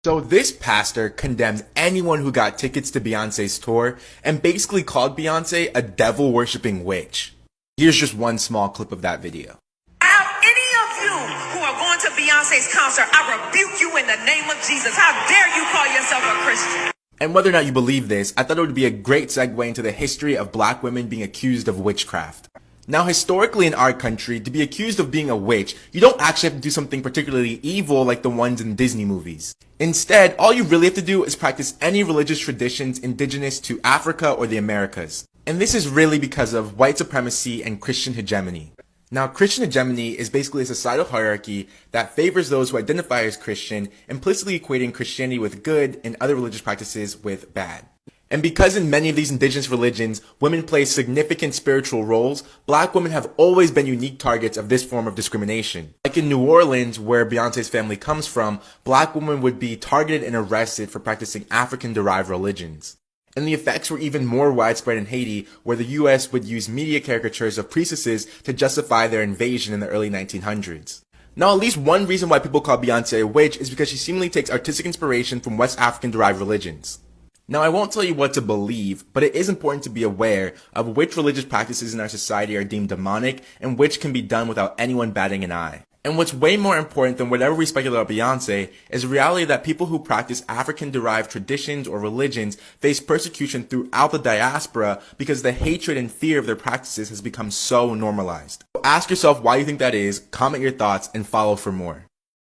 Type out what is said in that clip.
So this pastor condemned anyone who got tickets to Beyonce's tour and basically called Beyonce a devil-worshipping witch. Here's just one small clip of that video. Any of you who are going to Beyonce's concert, I rebuke you in the name of Jesus. How dare you call yourself a Christian? And whether or not you believe this, I thought it would be a great segue into the history of black women being accused of witchcraft. Now, historically in our country, to be accused of being a witch, you don't actually have to do something particularly evil like the ones in Disney movies. Instead, all you really have to do is practice any religious traditions indigenous to Africa or the Americas. And this is really because of white supremacy and Christian hegemony. Now, Christian hegemony is basically a societal hierarchy that favors those who identify as Christian, implicitly equating Christianity with good and other religious practices with bad. And because in many of these indigenous religions, women play significant spiritual roles, black women have always been unique targets of this form of discrimination. Like in New Orleans, where Beyonce's family comes from, black women would be targeted and arrested for practicing African-derived religions. And the effects were even more widespread in Haiti, where the US would use media caricatures of priestesses to justify their invasion in the early 1900s. Now, at least one reason why people call Beyonce a witch is because she seemingly takes artistic inspiration from West African-derived religions. Now, I won't tell you what to believe, but it is important to be aware of which religious practices in our society are deemed demonic and which can be done without anyone batting an eye. And what's way more important than whatever we speculate about Beyonce is the reality that people who practice African-derived traditions or religions face persecution throughout the diaspora because the hatred and fear of their practices has become so normalized. So ask yourself why you think that is, comment your thoughts, and follow for more.